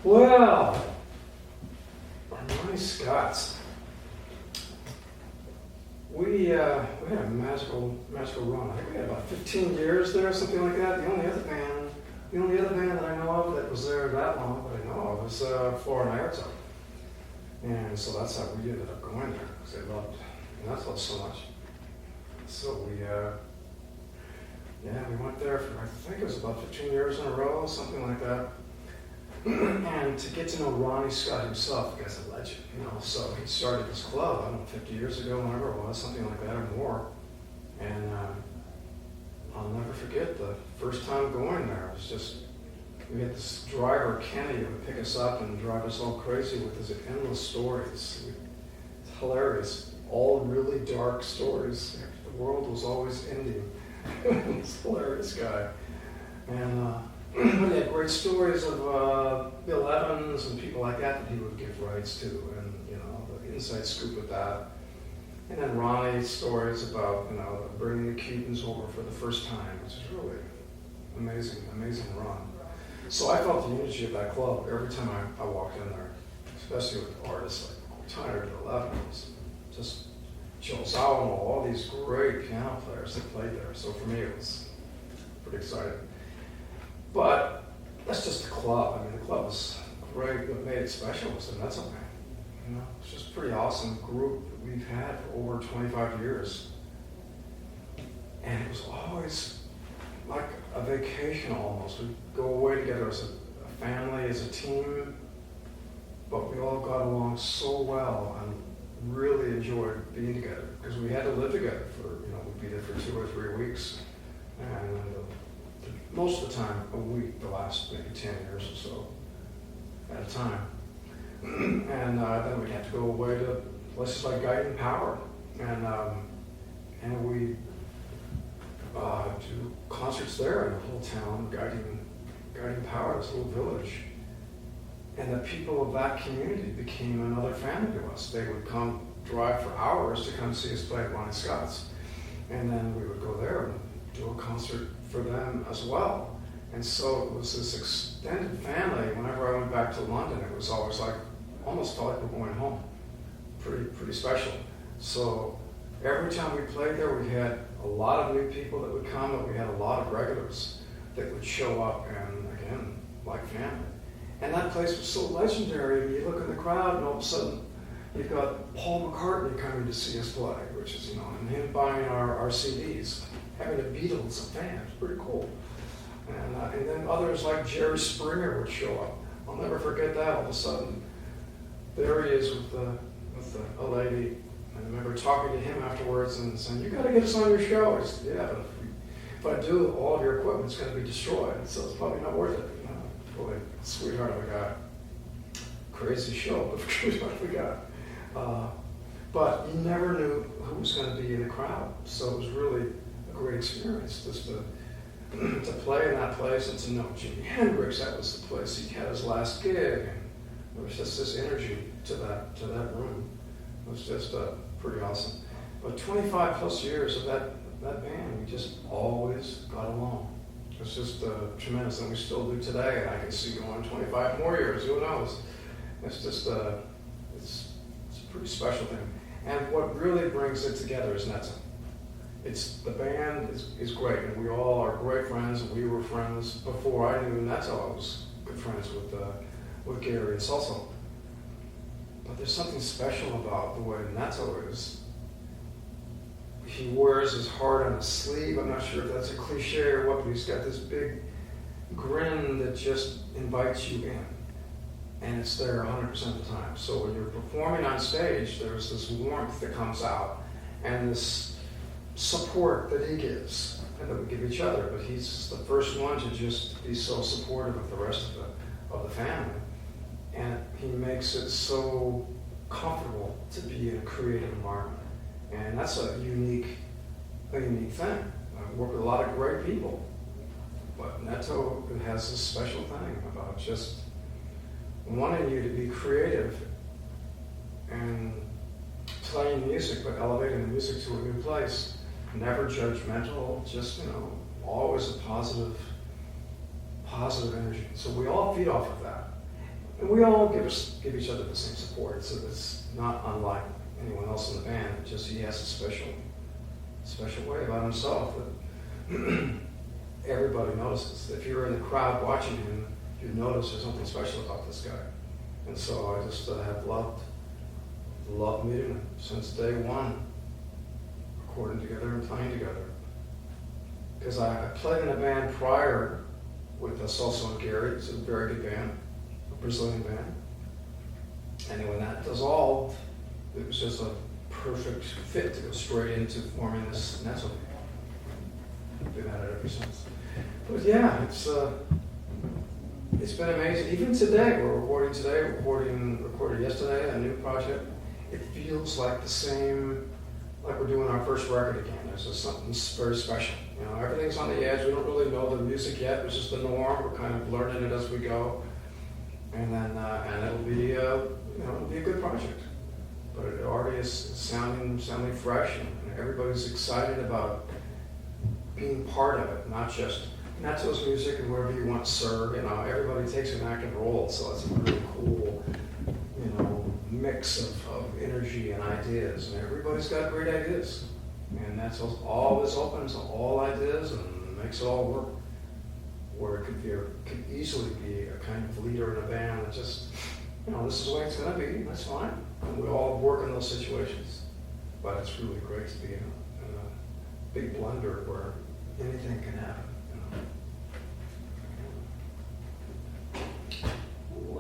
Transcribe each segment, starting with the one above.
Well, Ronnie Scotts. We had a magical run. I think we had about 15 years there, something like that. The only other band that I know of that was there that long that I know of was Florida Neto. And so that's how we ended up going there, because they loved Neto so much. So we went there for, I think it was about 15 years in a row, something like that. And to get to know Ronnie Scott himself, the guy's a legend, So he started this club, I don't know, 50 years ago, whenever it was, something like that or more. And I'll never forget the first time going there. It was just, we had this driver, Kenny, who would pick us up and drive us all crazy with his endless stories. It's hilarious. All really dark stories. The world was always ending. He's a hilarious guy. And but he had great stories of Bill Evans and people like that he would give rights to, and the inside scoop with that. And then Ronnie's stories about bringing the Cubans over for the first time, which is really amazing run. So I felt the energy of that club every time I walked in there, especially with artists like Tyler Levins, just Joe Zawinul, all these great piano players that played there. So for me, it was pretty exciting. But that's just the club. I mean, the club was great. What made it special was the Neto band. It's just a pretty awesome group that we've had for over 25 years. And it was always like a vacation almost. We'd go away together as a family, as a team, but we all got along so well and really enjoyed being together because we had to live together for, we'd be there for 2 or 3 weeks. And most of the time, a week, the last maybe 10 years or so at a time. And then we'd have to go away to places like Guiding Power. And we do concerts there in the whole town, Guiding Power, this little village. And the people of that community became another family to us. They would come drive for hours to come see us play at Ronnie Scotts. And then we would go there and do a concert for them as well. And so it was this extended family. Whenever I went back to London, it was always like, almost felt like we're going home. Pretty special. So every time we played there, we had a lot of new people that would come, but we had a lot of regulars that would show up and, again, like family. And that place was so legendary. You look in the crowd and all of a sudden you've got Paul McCartney coming to see us play, which is, and him buying our CDs. Having the Beatles as a fan, it's pretty cool. And then others like Jerry Springer would show up. I'll never forget that. All of a sudden, there he is with a lady. And I remember talking to him afterwards and saying, "You got to get us on your show." He said, "Yeah, but if I do, all of your equipment's going to be destroyed, so it's probably not worth it." Really sweetheart of a guy. Crazy show, but sweetheart of a guy. But you never knew who was going to be in the crowd, so it was really great experience just to play in that place and to know Jimi Hendrix. That was the place he had his last gig, and there was just this energy to that room. It was just pretty awesome. But 25 plus years of that band, we just always got along. It was just tremendous, and we still do today. And I can see going 25 more years. Who knows? It's just it's a pretty special thing. And what really brings it together is Neto. The band is great, and we all are great friends, and we were friends before I knew Neto. I was good friends with Gary and Salsa. But there's something special about the way Neto is. He wears his heart on his sleeve. I'm not sure if that's a cliche or what, but he's got this big grin that just invites you in. And it's there 100% of the time. So when you're performing on stage, there's this warmth that comes out, and this support that he gives and that we give each other, but he's the first one to just be so supportive of the rest of the family, and he makes it so comfortable to be in a creative environment, and that's a unique thing. I work with a lot of great people, but Neto has this special thing about just wanting you to be creative and playing music, but elevating the music to a new place. Never judgmental, just, always a positive energy. So we all feed off of that. And we all give each other the same support, so it's not unlike anyone else in the band. It's just he has a special way about himself that everybody notices. If you're in the crowd watching him, you notice there's something special about this guy. And so I just have loved meeting him since day one, recording together and playing together. Because I played in a band prior with Salsa and Gary. It's a very good band, a Brazilian band. And when that dissolved, it was just a perfect fit to go straight into forming this Netoband. Been at it ever since. But yeah, it's been amazing. Even today, we're recording today, recorded yesterday, a new project. It feels like the same, like we're doing our first record again. There's just something very special. You know, everything's on the edge. We don't really know the music yet. It's just the norm. We're kind of learning it as we go. And then, and it'll be, it'll be a good project. But it already is sounding fresh, and everybody's excited about being part of it, not just Neto's music and wherever you want to serve. You know, everybody takes an active role, so it's a really cool, mix of energy and ideas, and everybody's got great ideas. And that's always open to all ideas and makes it all work. Where it could easily be a kind of leader in a band that just, this is the way it's going to be. That's fine. And we all work in those situations. But it's really great to be in a big blender where anything can happen.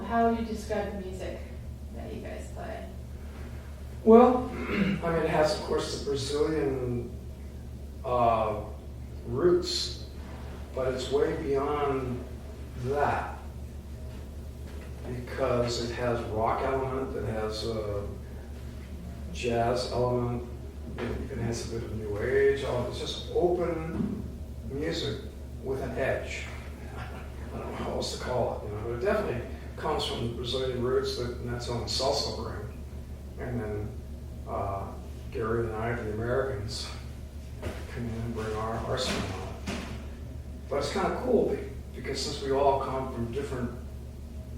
How would you describe the music that you guys play? Well, it has, of course, the Brazilian roots, but it's way beyond that because it has rock element, it has a jazz element, it even has a bit of new age. It's just open music with an edge. I don't know how else to call it, but it definitely comes from the Brazilian roots that Neto and salsa bring. And then Gary and I, the Americans, come in and bring our spin on it. But it's kind of cool because since we all come from different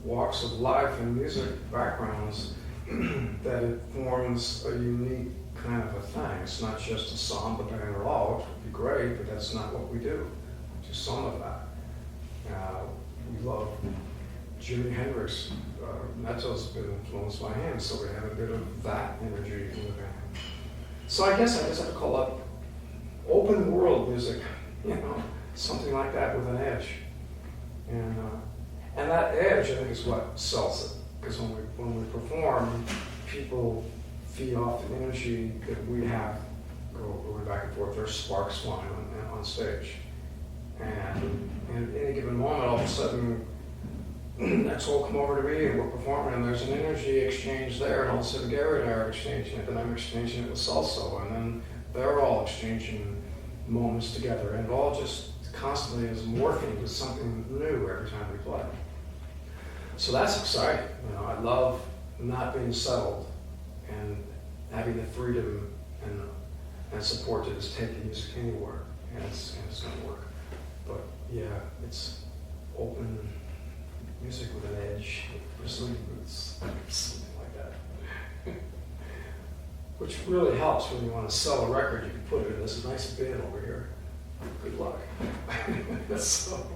walks of life and music backgrounds, that it forms a unique kind of a thing. It's not just a samba band at all, which would be great, but that's not what we do. Just some of that. We love Jimi Hendrix. Neto's been influenced by him, so we have a bit of that energy in the band. So I guess I just have to call it open world music, something like that with an edge. And that edge, I think, is what sells it. Because when we perform, people feed off the energy that we have going back and forth. There's sparks flying on stage. And at any given moment, all of a sudden, Next will come over to me and we're performing and there's an energy exchange there, and all of a sudden Gary and I are exchanging it, and I'm exchanging it with Salso, and then they're all exchanging moments together, and it all just constantly is morphing to something new every time we play. So that's exciting. I love not being settled and having the freedom and support to just take the music anywhere, and it's going to work. But yeah, it's open music with an edge, with Brazilian roots, something like that. Which really helps when you want to sell a record. You can put it in this nice bin over here. Good luck. So,